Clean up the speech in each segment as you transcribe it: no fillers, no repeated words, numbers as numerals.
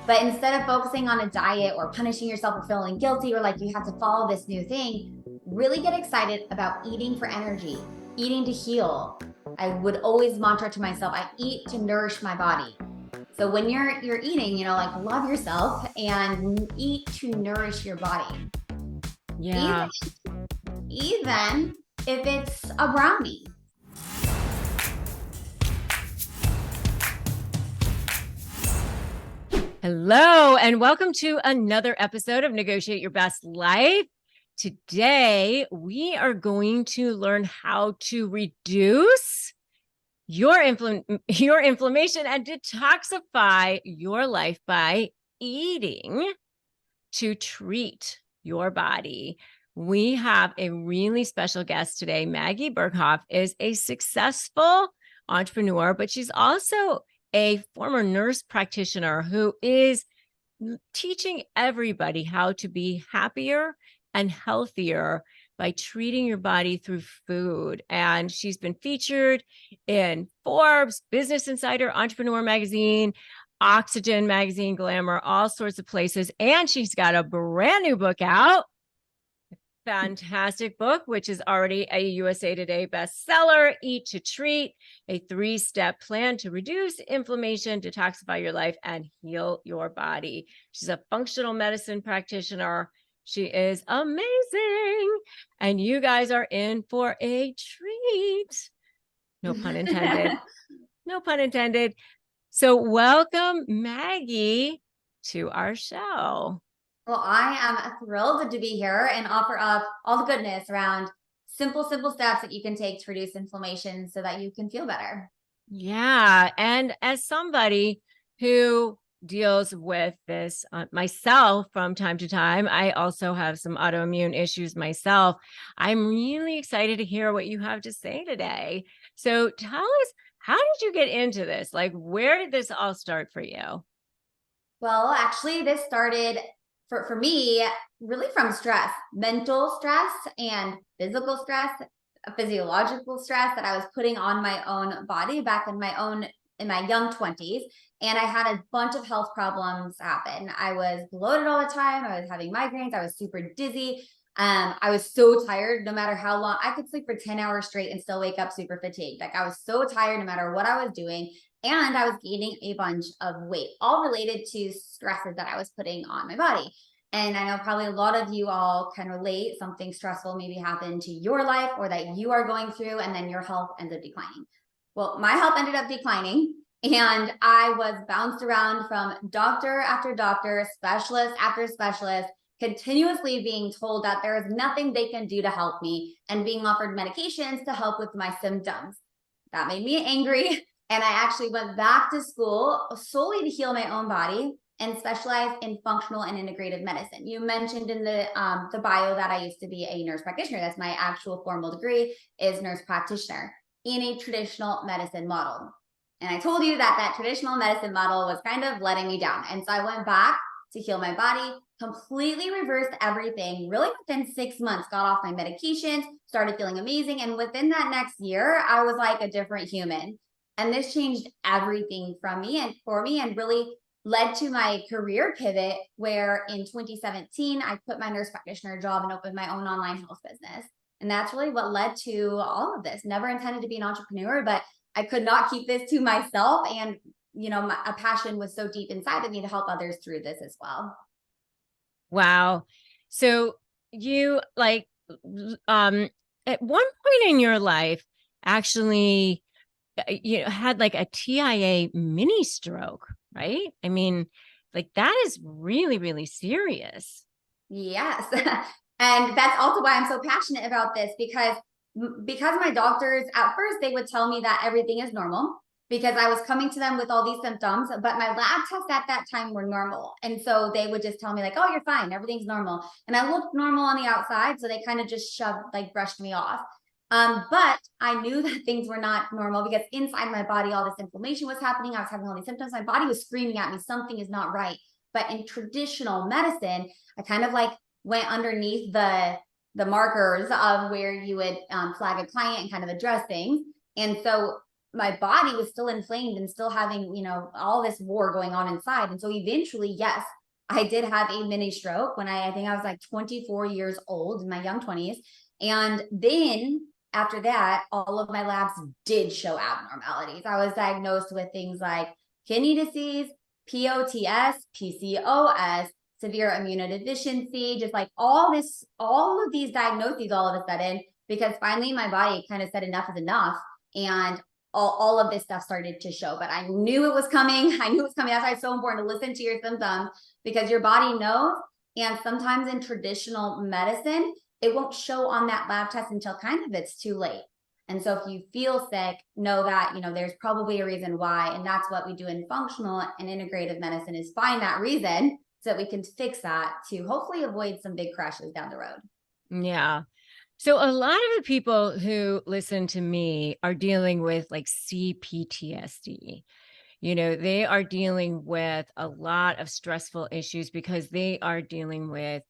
But instead of focusing on a diet or punishing yourself or feeling guilty or like you have to follow this new thing, really get excited about eating for energy, eating to heal. I would always mantra to myself, I eat to nourish my body. So when you're eating, like love yourself and eat to nourish your body. Even Yeah. even if it's a brownie. Hello, and welcome to another episode of Negotiate Your Best Life. Today, we are going to learn how to reduce your inflammation and detoxify your life by eating to treat your body. We have a really special guest today. Maggie Berghoff is a successful entrepreneur, but she's also a former nurse practitioner who is teaching everybody how to be happier and healthier by treating your body through food. And she's been featured in Forbes, Business Insider, Entrepreneur Magazine, Oxygen Magazine, Glamour, all sorts of places. And she's got a brand new book out. Fantastic book, which is already a USA Today bestseller, Eat to Treat, a 3-step plan to reduce inflammation, detoxify your life, and heal your body. She's a functional medicine practitioner. She is amazing. And you guys are in for a treat. No pun intended. No pun intended. So welcome, Maggie, to our show. Well, I am thrilled to be here and offer up all the goodness around simple steps that you can take to reduce inflammation so that you can feel better. Yeah. And as somebody who deals with this myself from time to time, I also have some autoimmune issues myself. I'm really excited to hear what you have to say today. So tell us, how did you get into this? Like, where did this all start for you? Well, actually, this started for me really from stress, mental stress and physical stress, physiological stress that I was putting on my own body back in my young 20s. And I had a bunch of health problems happen. I was bloated all the time. I was having migraines. I was super dizzy. I was so tired no matter how long. I could sleep for 10 hours straight and still wake up super fatigued. Like I was so tired no matter what I was doing. And I was gaining a bunch of weight, all related to stresses that I was putting on my body. And I know probably a lot of you all can relate. Something stressful maybe happened to your life or that you are going through, and then your health ends up declining. Well, my health ended up declining, and I was bounced around from doctor after doctor, specialist after specialist, continuously being told that there is nothing they can do to help me and being offered medications to help with my symptoms. That made me angry. And I actually went back to school solely to heal my own body and specialize in functional and integrative medicine. You mentioned in the bio that I used to be a nurse practitioner. That's my actual formal degree, is nurse practitioner in a traditional medicine model. And I told you that traditional medicine model was kind of letting me down. And so I went back to heal my body, completely reversed everything, really within 6 months, got off my medications, started feeling amazing. And within that next year, I was like a different human. And this changed everything from me and for me, and really led to my career pivot where in 2017, I quit my nurse practitioner job and opened my own online health business. And that's really what led to all of this. Never intended to be an entrepreneur, but I could not keep this to myself. And, a passion was so deep inside of me to help others through this as well. Wow. So you at one point in your life, actually, had like a TIA mini stroke, right? I mean, like that is really, really serious. Yes. And that's also why I'm so passionate about this, because my doctors at first, they would tell me that everything is normal because I was coming to them with all these symptoms, but my lab tests at that time were normal. And so they would just tell me like, oh, you're fine. Everything's normal. And I looked normal on the outside. So they kind of just brushed me off. But I knew that things were not normal because inside my body, all this inflammation was happening. I was having all these symptoms. My body was screaming at me, something is not right. But in traditional medicine, I kind of went underneath the markers of where you would flag a client and kind of address things. And so my body was still inflamed and still having, all this war going on inside. And so eventually, yes, I did have a mini stroke when I think I was like 24 years old, in my young 20s. And then after that, all of my labs did show abnormalities. I was diagnosed with things like kidney disease, POTS, PCOS, severe immunodeficiency, just like all of these diagnoses all of a sudden, because finally my body kind of said enough is enough. And all of this stuff started to show, but I knew it was coming. I knew it was coming. That's why it's so important to listen to your symptoms, because your body knows. And sometimes in traditional medicine, it won't show on that lab test until kind of it's too late. And so if you feel sick, know that, there's probably a reason why. And that's what we do in functional and integrative medicine, is find that reason so that we can fix that to hopefully avoid some big crashes down the road. Yeah. So a lot of the people who listen to me are dealing with like CPTSD. They are dealing with a lot of stressful issues because they are dealing with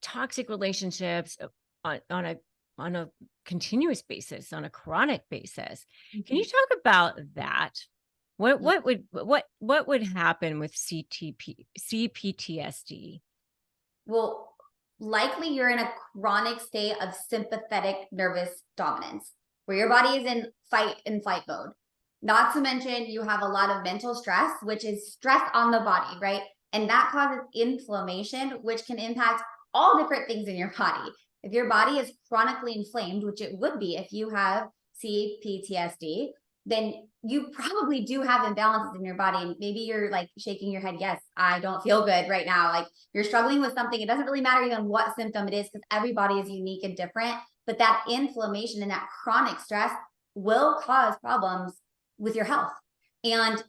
toxic relationships on a continuous basis, on a chronic basis. Can you talk about that? What would happen with CPTSD? Well, likely you're in a chronic state of sympathetic nervous dominance, where your body is in fight and flight mode. Not to mention you have a lot of mental stress, which is stress on the body, right? And that causes inflammation, which can impact all different things in your body. If your body is chronically inflamed, which it would be if you have CPTSD, then you probably do have imbalances in your body. And maybe you're like shaking your head, yes, I don't feel good right now. Like you're struggling with something. It doesn't really matter even what symptom it is, because everybody is unique and different. But that inflammation and that chronic stress will cause problems with your health. And,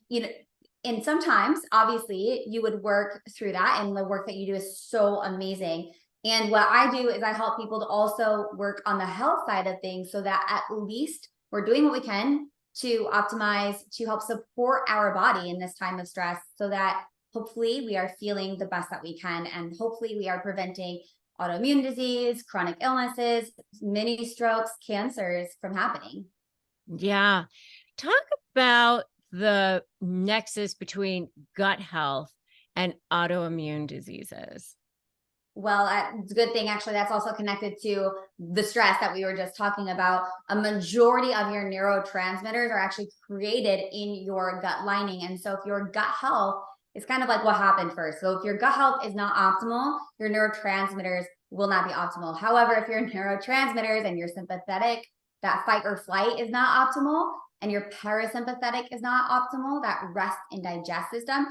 and sometimes obviously you would work through that, and the work that you do is so amazing. And what I do is I help people to also work on the health side of things, so that at least we're doing what we can to optimize, to help support our body in this time of stress, so that hopefully we are feeling the best that we can. And hopefully we are preventing autoimmune disease, chronic illnesses, mini strokes, cancers from happening. Yeah. Talk about the nexus between gut health and autoimmune diseases. Well, it's a good thing, actually, that's also connected to the stress that we were just talking about. A majority of your neurotransmitters are actually created in your gut lining. And so if your gut health is kind of like what happened first. So if your gut health is not optimal, your neurotransmitters will not be optimal. However, if your neurotransmitters and your sympathetic, that fight or flight, is not optimal, and your parasympathetic is not optimal, that rest and digest system,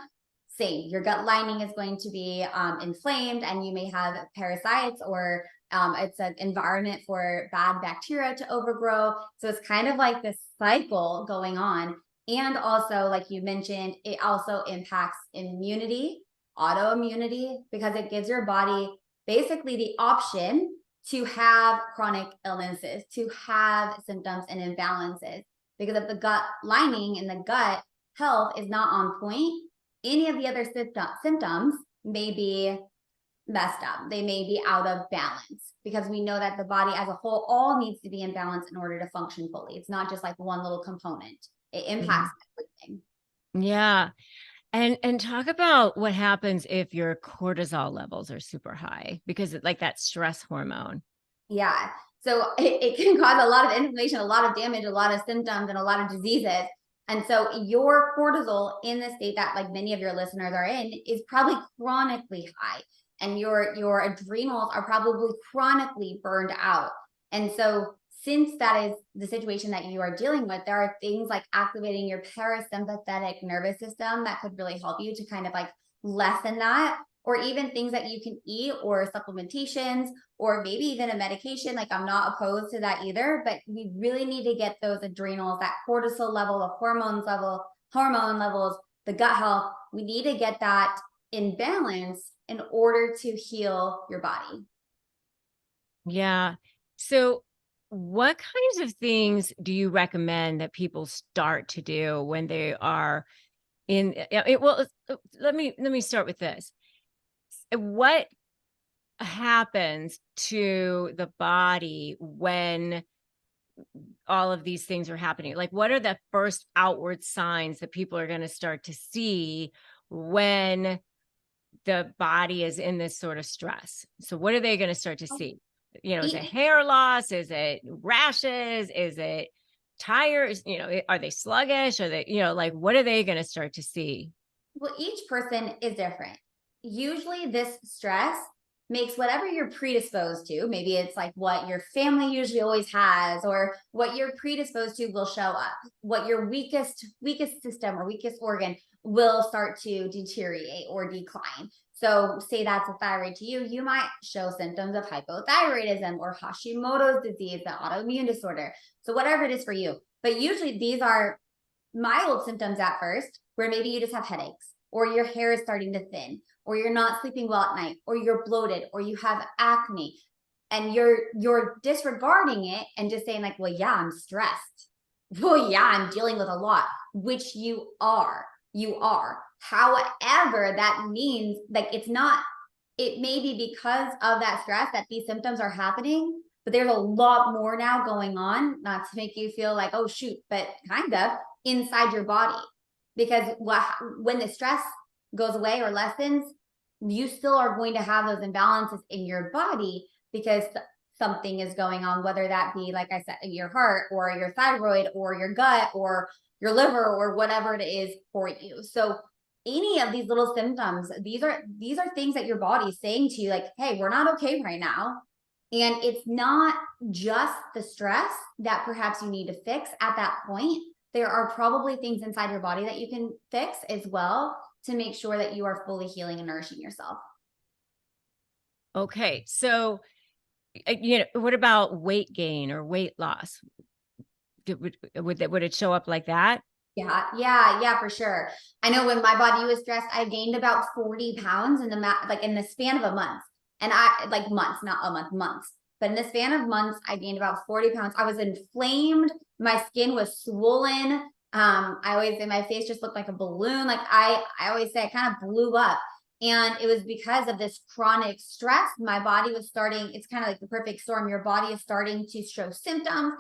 same, your gut lining is going to be inflamed, and you may have parasites, or it's an environment for bad bacteria to overgrow. So it's kind of like this cycle going on. And also, like you mentioned, it also impacts immunity, autoimmunity, because it gives your body basically the option to have chronic illnesses, to have symptoms and imbalances. Because if the gut lining and the gut health is not on point, any of the other symptoms may be messed up. They may be out of balance, because we know that the body as a whole all needs to be in balance in order to function fully. It's not just like one little component. It impacts everything. Yeah. And talk about what happens if your cortisol levels are super high, because it's like that stress hormone. Yeah. So it can cause a lot of inflammation, a lot of damage, a lot of symptoms, and a lot of diseases. And so your cortisol, in the state that like many of your listeners are in, is probably chronically high. And your adrenals are probably chronically burned out. And so since that is the situation that you are dealing with, there are things like activating your parasympathetic nervous system that could really help you to kind of like lessen that, or even things that you can eat, or supplementations, or maybe even a medication. Like, I'm not opposed to that either, but we really need to get those adrenals, that cortisol level, the hormone levels, the gut health. We need to get that in balance in order to heal your body. Yeah. So what kinds of things do you recommend that people start to do when they are in well, let me start with this. What happens to the body when all of these things are happening? Like, what are the first outward signs that people are going to start to see when the body is in this sort of stress? So what are they going to start to see? Is it hair loss? Is it rashes? Is it tired? Are they sluggish? Are they, like, what are they going to start to see? Well, each person is different. Usually this stress makes whatever you're predisposed to, maybe it's like what your family usually always has, or what you're predisposed to will show up. What your weakest system or weakest organ will start to deteriorate or decline. So say that's a thyroid to you, you might show symptoms of hypothyroidism or Hashimoto's disease, the autoimmune disorder. So whatever it is for you. But usually these are mild symptoms at first, where maybe you just have headaches, or your hair is starting to thin, or you're not sleeping well at night, or you're bloated, or you have acne, and you're disregarding it and just saying like, well, yeah, I'm stressed. Well, yeah, I'm dealing with a lot, which you are. However, that means like it may be because of that stress that these symptoms are happening, but there's a lot more now going on, not to make you feel like, oh shoot, but kind of inside your body. Because when the stress goes away or lessens, you still are going to have those imbalances in your body because something is going on, whether that be, like I said, your heart or your thyroid or your gut or your liver or whatever it is for you. So any of these little symptoms, these are things that your body's saying to you, like, hey, we're not okay right now. And it's not just the stress that perhaps you need to fix at that point. There are probably things inside your body that you can fix as well to make sure that you are fully healing and nourishing yourself. Okay. So, what about weight gain or weight loss? Would it show up like that? Yeah, for sure. I know when my body was stressed, I gained about 40 pounds in the span of a month. And I like months, not a month, months. But in the span of months, I gained about 40 pounds. I was inflamed. My skin was swollen. I always say my face just looked like a balloon. Like I always say I kind of blew up. And it was because of this chronic stress. My body was starting, it's kind of like the perfect storm. Your body is starting to show symptoms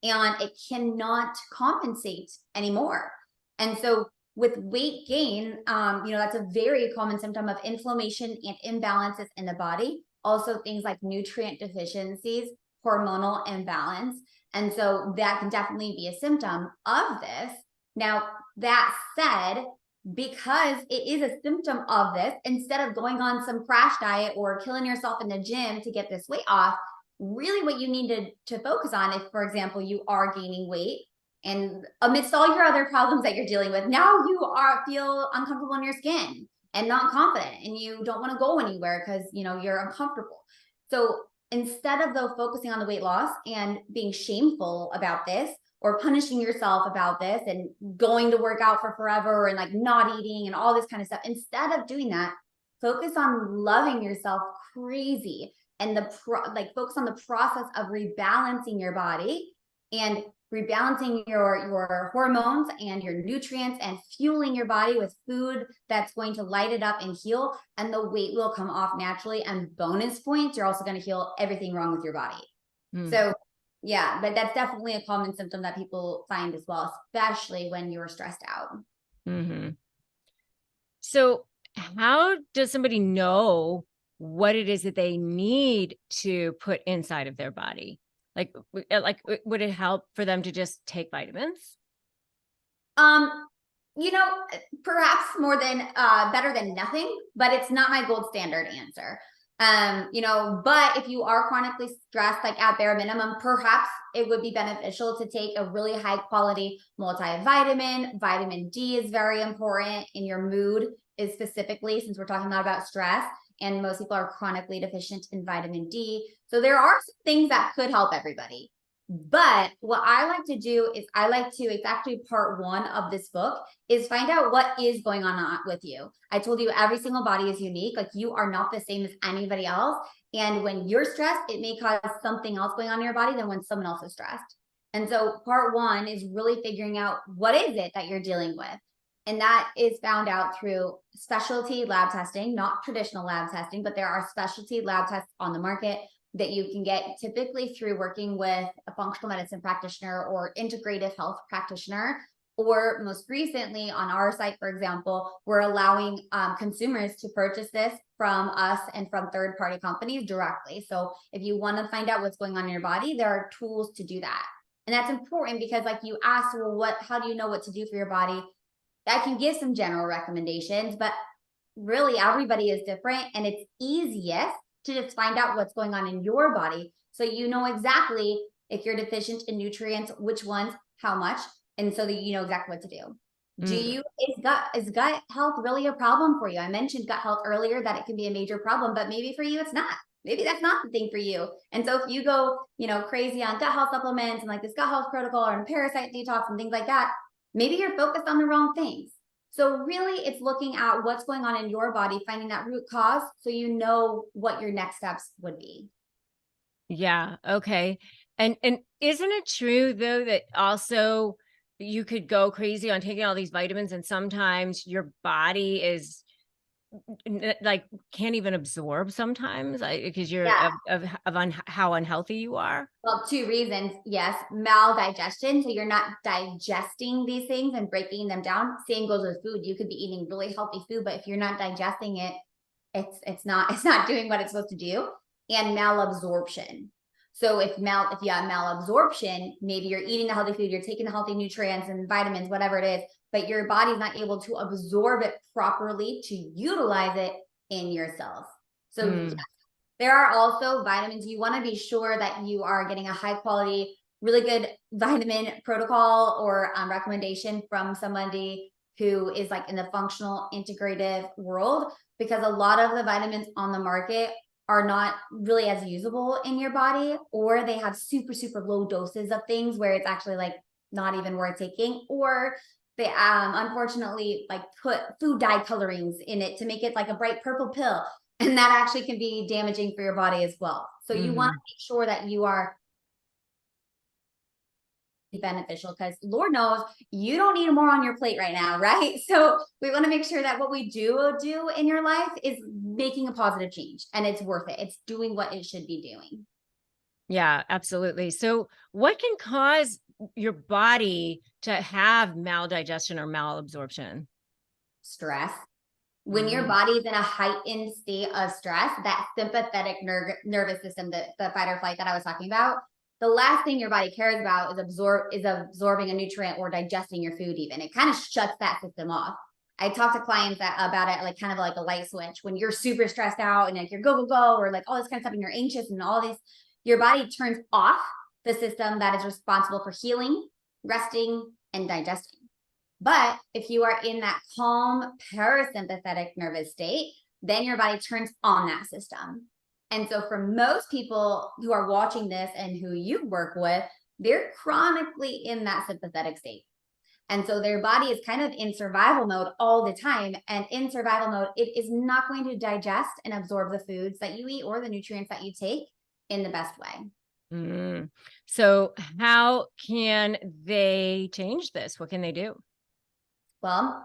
and it cannot compensate anymore. And so with weight gain, that's a very common symptom of inflammation and imbalances in the body. Also things like nutrient deficiencies, hormonal imbalance. And so that can definitely be a symptom of this. Now, that said, because it is a symptom of this, instead of going on some crash diet or killing yourself in the gym to get this weight off, really what you need to focus on, if, for example, you are gaining weight and amidst all your other problems that you're dealing with, now you feel uncomfortable in your skin and not confident and you don't want to go anywhere because you're uncomfortable. So instead of though focusing on the weight loss and being shameful about this or punishing yourself about this and going to work out for forever and like not eating and all this kind of stuff, instead of doing that, focus on loving yourself crazy and focus on the process of rebalancing your body and rebalancing your hormones and your nutrients and fueling your body with food that's going to light it up and heal, and the weight will come off naturally. And bonus points, you're also going to heal everything wrong with your body. So yeah, but that's definitely a common symptom that people find as well, especially when you're stressed out. Mm-hmm. So how does somebody know what it is that they need to put inside of their body? Like, would it help for them to just take vitamins? Perhaps more than better than nothing, but it's not my gold standard answer. But if you are chronically stressed, like at bare minimum, perhaps it would be beneficial to take a really high quality multivitamin. Vitamin D is very important in your mood, is specifically since we're talking a lot about stress. And most people are chronically deficient in vitamin D. So there are some things that could help everybody. But what I like to do is it's actually part 1 of this book, is find out what is going on with you. I told you every single body is unique. Like you are not the same as anybody else. And when you're stressed, it may cause something else going on in your body than when someone else is stressed. And so part 1 is really figuring out what is it that you're dealing with. And that is found out through specialty lab testing, not traditional lab testing, but there are specialty lab tests on the market. that you can get typically through working with a functional medicine practitioner or integrative health practitioner. Or most recently on our site, for example, we're allowing consumers to purchase this from us and from third-party companies directly. So if you want to find out what's going on in your body, there are tools to do that. And that's important because like you asked, well, how do you know what to do for your body? I can give some general recommendations, but really everybody is different, and it's easiest to just find out what's going on in your body. So you know exactly if you're deficient in nutrients, which ones, how much, and so that you know exactly what to do. Is gut health really a problem for you? I mentioned gut health earlier, that it can be a major problem, but maybe for you it's not. Maybe that's not the thing for you. And so if you go, crazy on gut health supplements and like this gut health protocol or parasite detox and things like that, maybe you're focused on the wrong things. So really it's looking at what's going on in your body, finding that root cause so you know what your next steps would be. Yeah. Okay. And isn't it true though that also you could go crazy on taking all these vitamins and sometimes your body is like can't even absorb sometimes because you're Yeah. how unhealthy you are? Well, two reasons. Yes, maldigestion. So you're not digesting these things and breaking them down. Same goes with food. You could be eating really healthy food, but if you're not digesting it, it's not doing what it's supposed to do. And malabsorption. So if you have malabsorption, maybe you're eating the healthy food, you're taking the healthy nutrients and vitamins, whatever it is, but your body's not able to absorb it properly to utilize it in your cells. So yes, there are also vitamins. You want to be sure that you are getting a high quality, really good vitamin protocol or recommendation from somebody who is like in the functional integrative world, because a lot of the vitamins on the market are not really as usable in your body, or they have super, super low doses of things where it's actually like not even worth taking, or they unfortunately like put food dye colorings in it to make it like a bright purple pill. And that actually can be damaging for your body as well. So you want to make sure that you are beneficial, because Lord knows you don't need more on your plate right now, right? So we want to make sure that what we do in your life is making a positive change, and it's worth it. It's doing what it should be doing. Yeah, absolutely. So what can cause your body to have maldigestion or malabsorption? Stress. When your body is in a heightened state of stress, that sympathetic nervous system, the fight or flight that I was talking about, the last thing your body cares about is absorbing a nutrient or digesting your food. Even it kind of shuts that system off. I talk to clients about it like kind of like a light switch. When you're super stressed out and like you're go or like all this kind of stuff and you're anxious and all this, your body turns off the system that is responsible for healing, resting, and digesting. But if you are in that calm parasympathetic nervous state, then your body turns on that system. And so for most people who are watching this and who you work with, they're chronically in that sympathetic state. And so their body is kind of in survival mode all the time. And in survival mode, it is not going to digest and absorb the foods that you eat or the nutrients that you take in the best way. So how can they change this? What can they do? Well,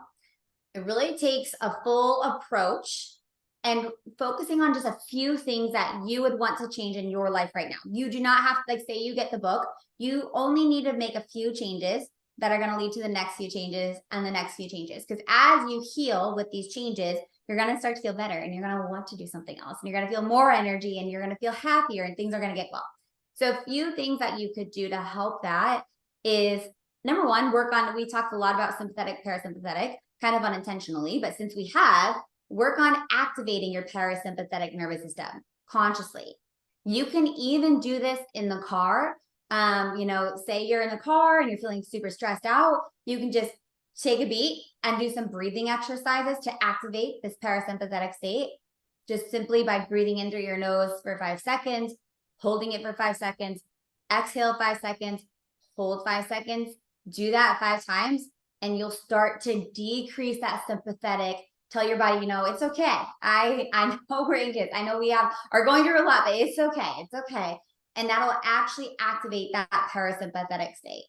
it really takes a full approach and focusing on just a few things that you would want to change in your life right now. You do not have to, like, say you get the book, you only need to make a few changes that are going to lead to the next few changes and the next few changes. Because as you heal with these changes, you're going to start to feel better and you're going to want to do something else. And you're going to feel more energy and you're going to feel happier and things are going to get well. So a few things that you could do to help that is, number one, we talked a lot about sympathetic, parasympathetic, kind of unintentionally, but since we have, work on activating your parasympathetic nervous system consciously. You can even do this in the car. Say you're in the car and you're feeling super stressed out, you can just take a beat and do some breathing exercises to activate this parasympathetic state, just simply by breathing in through your nose for 5 seconds, holding it for 5 seconds, exhale 5 seconds, hold 5 seconds. Do that 5 times and you'll start to decrease that sympathetic. Tell your body, it's okay. I know we're anxious. I know we are going through a lot, but it's okay. It's okay. And that'll actually activate that parasympathetic state.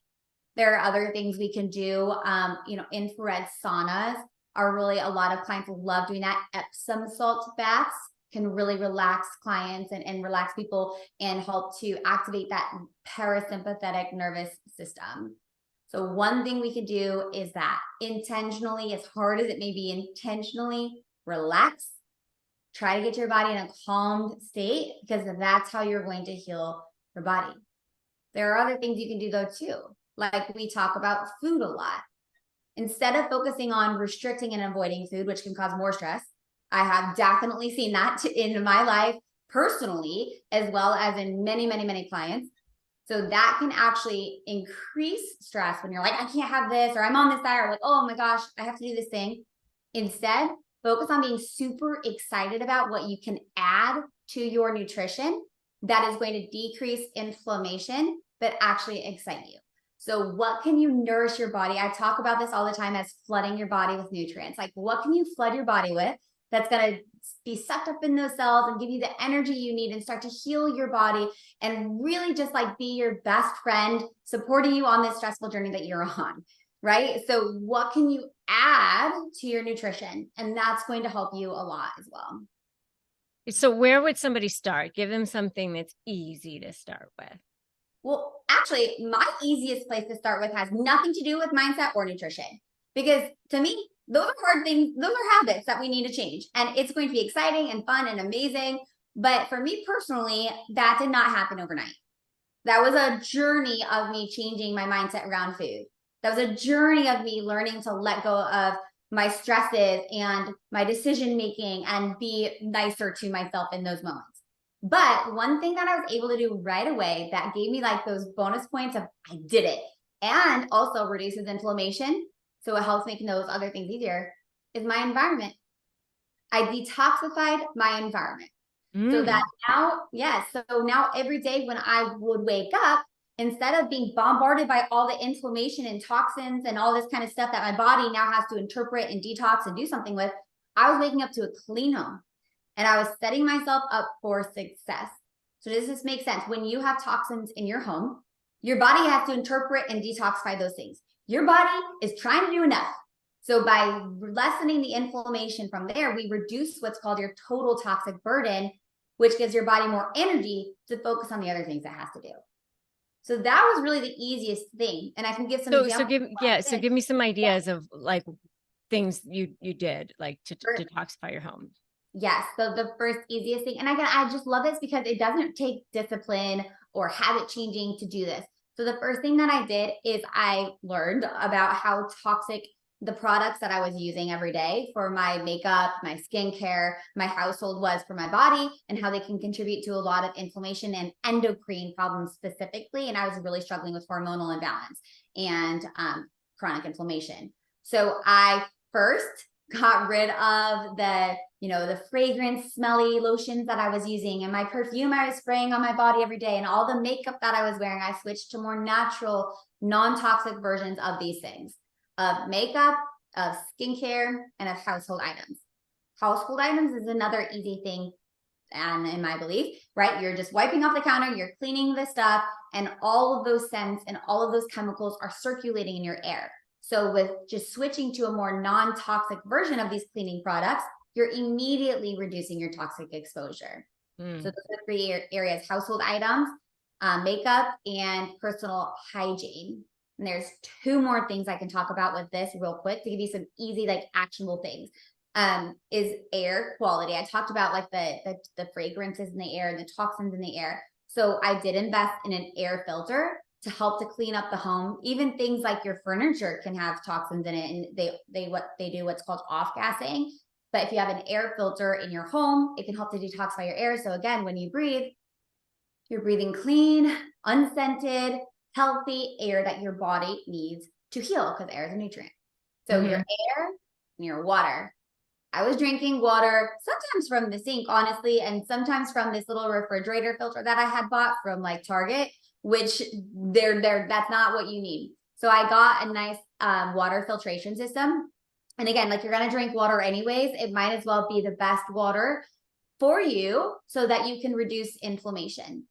There are other things we can do. Infrared saunas are really, a lot of clients love doing that. Epsom salt baths can really relax clients and relax people and help to activate that parasympathetic nervous system. So one thing we could do is that intentionally, as hard as it may be, intentionally relax. Try to get your body in a calmed state, because that's how you're going to heal your body. There are other things you can do though too. Like we talk about food a lot. Instead of focusing on restricting and avoiding food, which can cause more stress, I have definitely seen that in my life personally, as well as in many, many, many clients. So that can actually increase stress when you're like, I can't have this, or I'm on this diet, or like, oh my gosh, I have to do this thing. Instead, focus on being super excited about what you can add to your nutrition that is going to decrease inflammation, but actually excite you. So what can you nourish your body? I talk about this all the time as flooding your body with nutrients. Like, what can you flood your body with that's going to be sucked up in those cells and give you the energy you need and start to heal your body and really just like be your best friend, supporting you on this stressful journey that you're on, right? So what can you add to your nutrition? And that's going to help you a lot as well. So where would somebody start? Give them something that's easy to start with. Well, actually, my easiest place to start with has nothing to do with mindset or nutrition, because to me, those are hard things. Those are habits that we need to change. And it's going to be exciting and fun and amazing. But for me personally, that did not happen overnight. That was a journey of me changing my mindset around food. That was a journey of me learning to let go of my stresses and my decision making and be nicer to myself in those moments. But one thing that I was able to do right away that gave me like those bonus points of I did it, and also reduces inflammation, so it helps make those other things easier, is my environment. I detoxified my environment. So that now, yes, so now every day when I would wake up, instead of being bombarded by all the inflammation and toxins and all this kind of stuff that my body now has to interpret and detox and do something with, I was waking up to a clean home. And I was setting myself up for success. So does this make sense? When you have toxins in your home, your body has to interpret and detoxify those things. Your body is trying to do enough. So by lessening the inflammation from there, we reduce what's called your total toxic burden, which gives your body more energy to focus on the other things it has to do. So that was really the easiest thing. And I can give some examples. So give me some ideas of like things you did like to detoxify your home. Yes. So the first easiest thing, and again, I just love this because it doesn't take discipline or habit changing to do this. So the first thing that I did is I learned about how toxic the products that I was using every day for my makeup, my skincare, my household was for my body, and how they can contribute to a lot of inflammation and endocrine problems specifically. And I was really struggling with hormonal imbalance and chronic inflammation. So I first got rid of the fragrance, smelly lotions that I was using, and my perfume I was spraying on my body every day, and all the makeup that I was wearing. I switched to more natural, non-toxic versions of these things, of makeup, of skincare, and of household items. Household items is another easy thing, and in my belief, right? You're just wiping off the counter, you're cleaning the stuff, and all of those scents and all of those chemicals are circulating in your air. So with just switching to a more non-toxic version of these cleaning products, you're immediately reducing your toxic exposure. So those are three areas: household items, makeup, and personal hygiene. And there's two more things I can talk about with this real quick to give you some easy, like actionable things. Is air quality. I talked about like the fragrances in the air and the toxins in the air. So I did invest in an air filter to help to clean up the home. Even things like your furniture can have toxins in it, and they do what's called off-gassing. But if you have an air filter in your home, it can help to detoxify your air. So again, when you breathe, you're breathing clean, unscented, healthy air that your body needs to heal, because air is a nutrient. So your air and your water. I was drinking water sometimes from the sink, honestly, and sometimes from this little refrigerator filter that I had bought from like Target, which that's not what you need. So I got a nice water filtration system. And again, like, you're going to drink water anyways, it might as well be the best water for you so that you can reduce inflammation.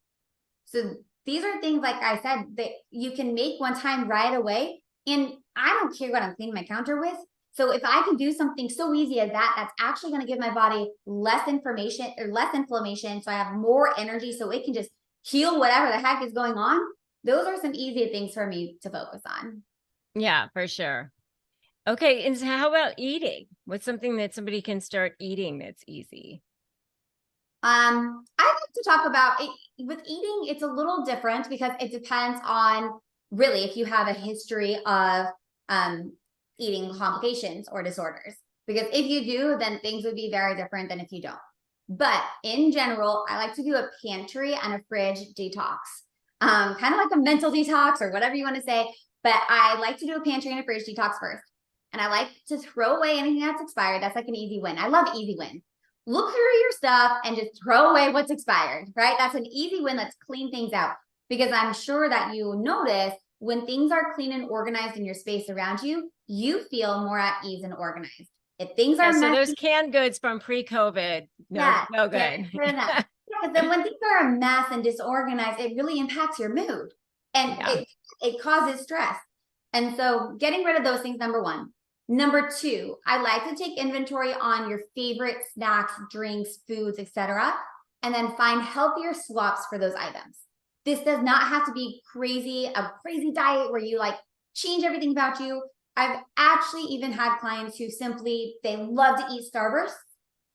So these are things, like I said, that you can make one time right away. And I don't care what I'm cleaning my counter with. So if I can do something so easy as that, that's actually going to give my body less information or less inflammation. So I have more energy so it can just heal whatever the heck is going on. Those are some easy things for me to focus on. Yeah, for sure. Okay. And so how about eating? What's something that somebody can start eating that's easy? I like to talk about it with eating. It's a little different because it depends on really if you have a history of um, eating complications or disorders. Because if you do, then things would be very different than if you don't. But in general, I like to do a pantry and a fridge detox, kind of like a mental detox or whatever you want to say. But I like to do a pantry and a fridge detox first. And I like to throw away anything that's expired. That's like an easy win. I love easy wins. Look through your stuff and just throw away what's expired, right? That's an easy win. Let's clean things out because I'm sure that you notice when things are clean and organized in your space around you, you feel more at ease and organized. If things Yeah. are So those messy, canned goods from pre-COVID, yeah, no get good. rid of them. Because then when things are a mess and disorganized, it really impacts your mood and Yeah. it causes stress. And so getting rid of those things, number one. Number two, I like to take inventory on your favorite snacks, drinks, foods, etc., and then find healthier swaps for those items. This does not have to be a crazy diet where you like change everything about you. I've actually even had clients who simply they love to eat Starbursts,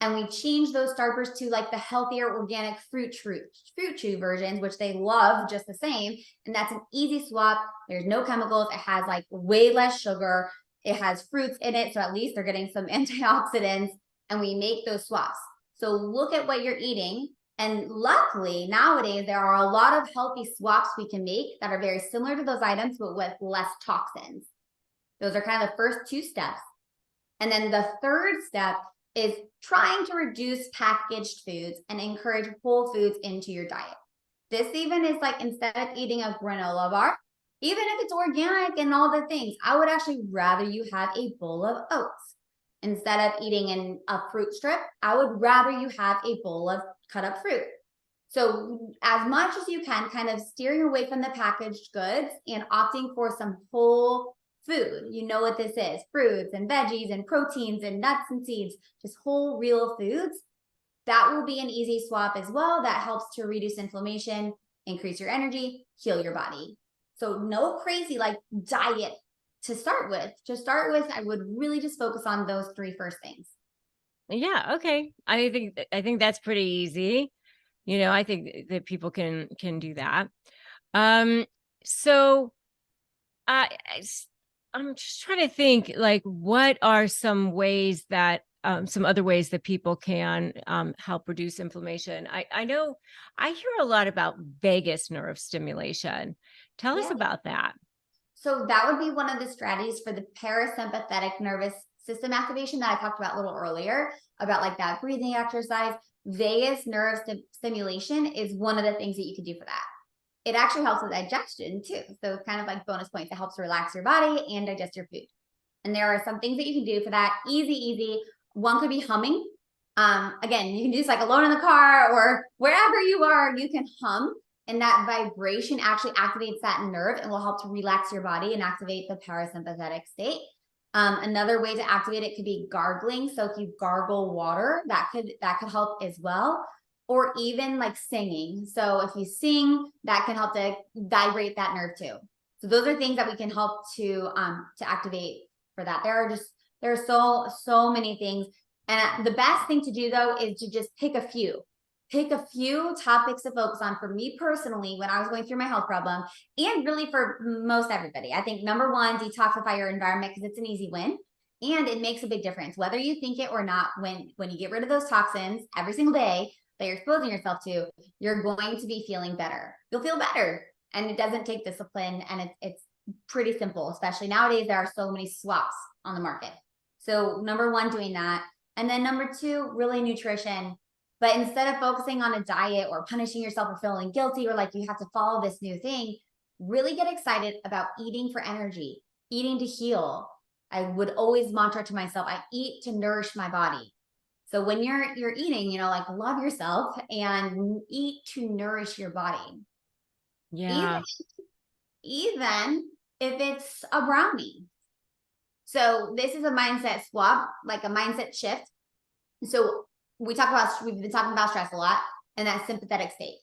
and we change those Starbursts to like the healthier organic fruit chew versions, which they love just the same. And that's an easy swap. There's no chemicals. It has like way less sugar. It has fruits in it, so at least they're getting some antioxidants, and we make those swaps. So look at what you're eating. And luckily, nowadays, there are a lot of healthy swaps we can make that are very similar to those items, but with less toxins. Those are kind of the first two steps. And then the third step is trying to reduce packaged foods and encourage whole foods into your diet. This even is like instead of eating a granola bar, even if it's organic and all the things, I would actually rather you have a bowl of oats. Instead of eating a fruit strip, I would rather you have a bowl of cut up fruit. So as much as you can, kind of steering away from the packaged goods and opting for some whole food. You know what this is, fruits and veggies and proteins and nuts and seeds, just whole real foods. That will be an easy swap as well. That helps to reduce inflammation, increase your energy, heal your body. So no crazy like diet to start with. To start with, I would really just focus on those three first things. Yeah. Okay. I think that's pretty easy. I think that people can do that. Um, so I'm just trying to think like what are some other ways that people can help reduce inflammation. I know I hear a lot about vagus nerve stimulation. Tell us Yeah. about that. So that would be one of the strategies for the parasympathetic nervous system activation that I talked about a little earlier about like that breathing exercise. Vagus nerve stimulation is one of the things that you can do for that. It actually helps with digestion too. So kind of like bonus points. It helps relax your body and digest your food. And there are some things that you can do for that. Easy. One could be humming. Again, you can do this like alone in the car or wherever you are, you can hum. And that vibration actually activates that nerve and will help to relax your body and activate the parasympathetic state. Another way to activate it could be gargling. So if you gargle water, that could help as well. Or even like singing. So if you sing, that can help to vibrate that nerve too. So those are things that we can help to activate for that. There are so many things. And the best thing to do though is to just pick a few. Pick a few topics to focus on. For me personally, when I was going through my health problem, and really for most everybody, I think number one, detoxify your environment because it's an easy win. And it makes a big difference, whether you think it or not. When you get rid of those toxins every single day that you're exposing yourself to, you're going to be feeling better. You'll feel better. And it doesn't take discipline, and it's pretty simple, especially nowadays. There are so many swaps on the market. So number one, doing that. And then number two, really nutrition. But instead of focusing on a diet or punishing yourself or feeling guilty or like you have to follow this new thing, really get excited about eating for energy, eating to heal. I would always mantra to myself, I eat to nourish my body. So when you're eating, like love yourself and eat to nourish your body. Even Yeah. even if it's a brownie. So this is a mindset swap, like a mindset shift. So we've been talking about stress a lot and that sympathetic state.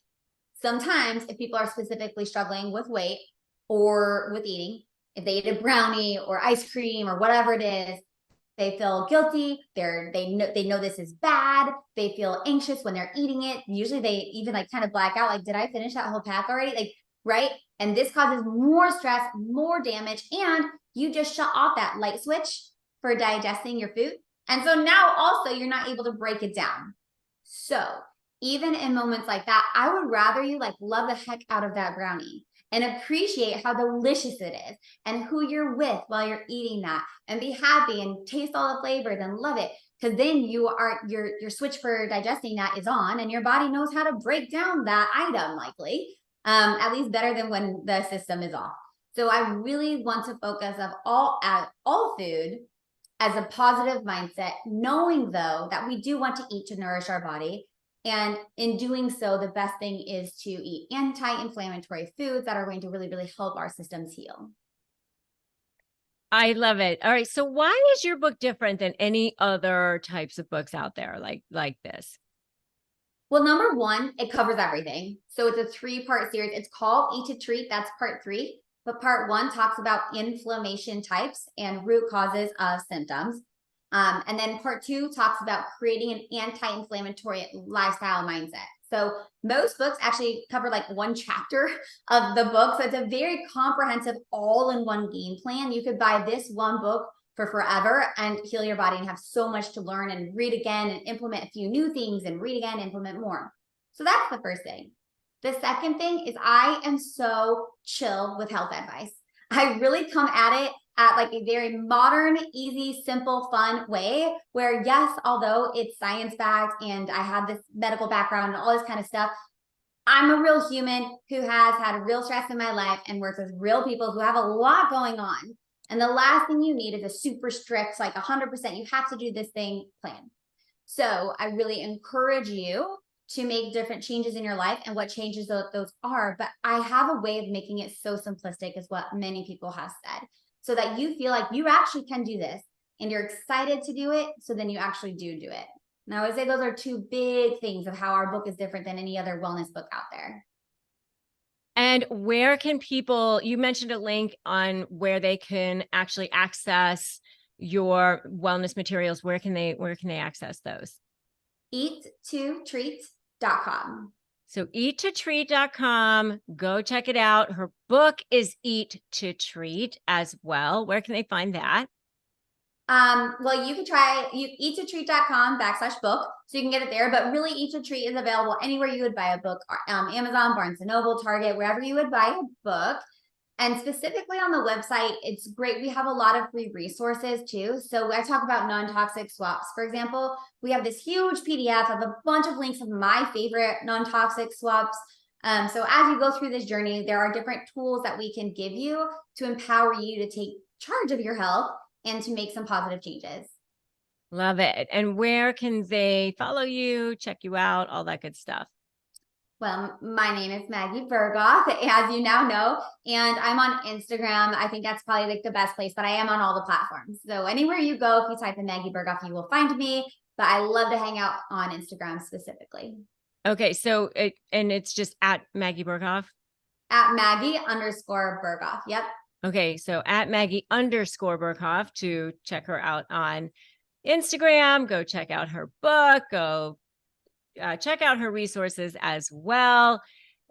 Sometimes if people are specifically struggling with weight or with eating, if they eat a brownie or ice cream or whatever it is, they feel guilty. They know this is bad. They feel anxious when they're eating it. Usually they even like kind of black out. Like, did I finish that whole pack already? Like, right? And this causes more stress, more damage. And you just shut off that light switch for digesting your food. And so now also you're not able to break it down. So even in moments like that, I would rather you like love the heck out of that brownie and appreciate how delicious it is and who you're with while you're eating that and be happy and taste all the flavors and love it. Because then your switch for digesting that is on and your body knows how to break down that item likely, at least better than when the system is off. So I really want to focus of all food as a positive mindset, knowing though that we do want to eat to nourish our body. And in doing so, the best thing is to eat anti-inflammatory foods that are going to really, really help our systems heal. I love it. All right. So why is your book different than any other types of books out there like this? Well, number one, it covers everything. So it's a 3-part series. It's called Eat to Treat. That's part 3. But part 1 talks about inflammation types and root causes of symptoms. And then part 2 talks about creating an anti-inflammatory lifestyle mindset. So most books actually cover like one chapter of the book. So it's a very comprehensive all-in-one game plan. You could buy this one book for forever and heal your body and have so much to learn and read again and implement a few new things and read again, implement more. So that's the first thing. The second thing is I am so chill with health advice. I really come at it at like a very modern, easy, simple, fun way where yes, although it's science-backed and I have this medical background and all this kind of stuff, I'm a real human who has had real stress in my life and works with real people who have a lot going on. And the last thing you need is a super strict, like 100%, you have to do this thing plan. So I really encourage you to make different changes in your life and what changes those are. But I have a way of making it so simplistic as what many people have said, so that you feel like you actually can do this and you're excited to do it. So then you actually do it. And I would say those are 2 big things of how our book is different than any other wellness book out there. And where can people, you mentioned a link on where they can actually access your wellness materials. Where can they access those? eattotreat.com. So eattotreat.com, go check it out. Her book is Eat to Treat as well. Where can they find that? Well, you can try eattotreat.com/book. So you can get it there, but really Eat to Treat is available anywhere you would buy a book, Amazon, Barnes & Noble, Target, wherever you would buy a book. And specifically on the website, it's great. We have a lot of free resources too. So I talk about non-toxic swaps. For example, we have this huge PDF of a bunch of links of my favorite non-toxic swaps. So as you go through this journey, there are different tools that we can give you to empower you to take charge of your health and to make some positive changes. Love it. And where can they follow you, check you out, all that good stuff? Well, my name is Maggie Berghoff, as you now know, and I'm on Instagram. I think that's probably like the best place, but I am on all the platforms. So anywhere you go, if you type in Maggie Berghoff, you will find me. But I love to hang out on Instagram specifically. Okay, so it's just at Maggie Berghoff? At Maggie_Berghoff. Yep. Okay, so at Maggie_Berghoff to check her out on Instagram. Go check out her book. Go check out her resources as well.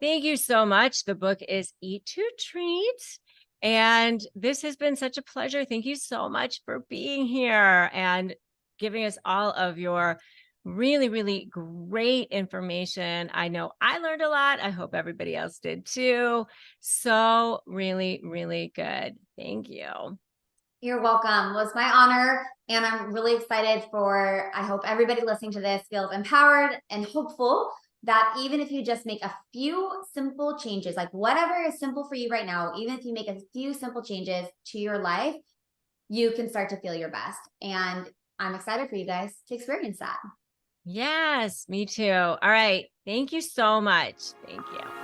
Thank you so much. The book is Eat to Treat. And this has been such a pleasure. Thank you so much for being here and giving us all of your really, really great information. I know I learned a lot. I hope everybody else did too. So really, really good. Thank you. You're welcome. Well, it's my honor. And I'm really excited I hope everybody listening to this feels empowered and hopeful that even if you just make a few simple changes, like whatever is simple for you right now, even if you make a few simple changes to your life, you can start to feel your best. And I'm excited for you guys to experience that. Yes, me too. All right. Thank you so much. Thank you.